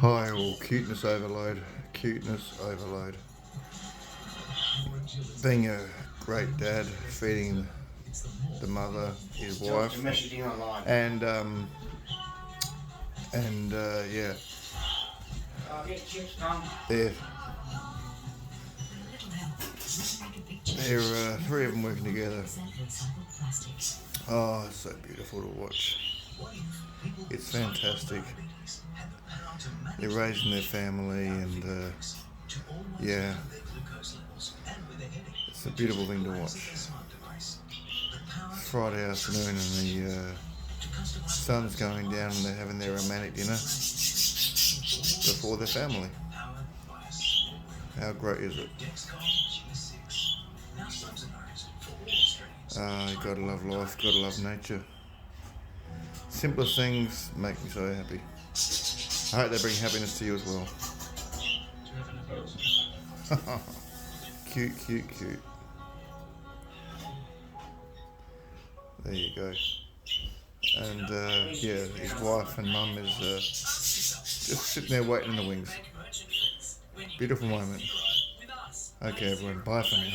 Hi all, cuteness overload, cuteness overload. Being a great dad, feeding the mother, his wife, and yeah, they're three of them working together. Oh, it's so beautiful to watch. It's fantastic. They're raising their family, and yeah, it's a beautiful thing to watch. It's Friday afternoon, and the sun's going down, and they're having their romantic dinner before their family. How great is it? You gotta love life, gotta love nature. Simplest things make me so happy. I hope they bring happiness to you as well. Cute, cute, cute. There you go. And yeah, his wife and mum is just sitting there waiting in the wings. Beautiful moment. Okay, everyone, bye for now.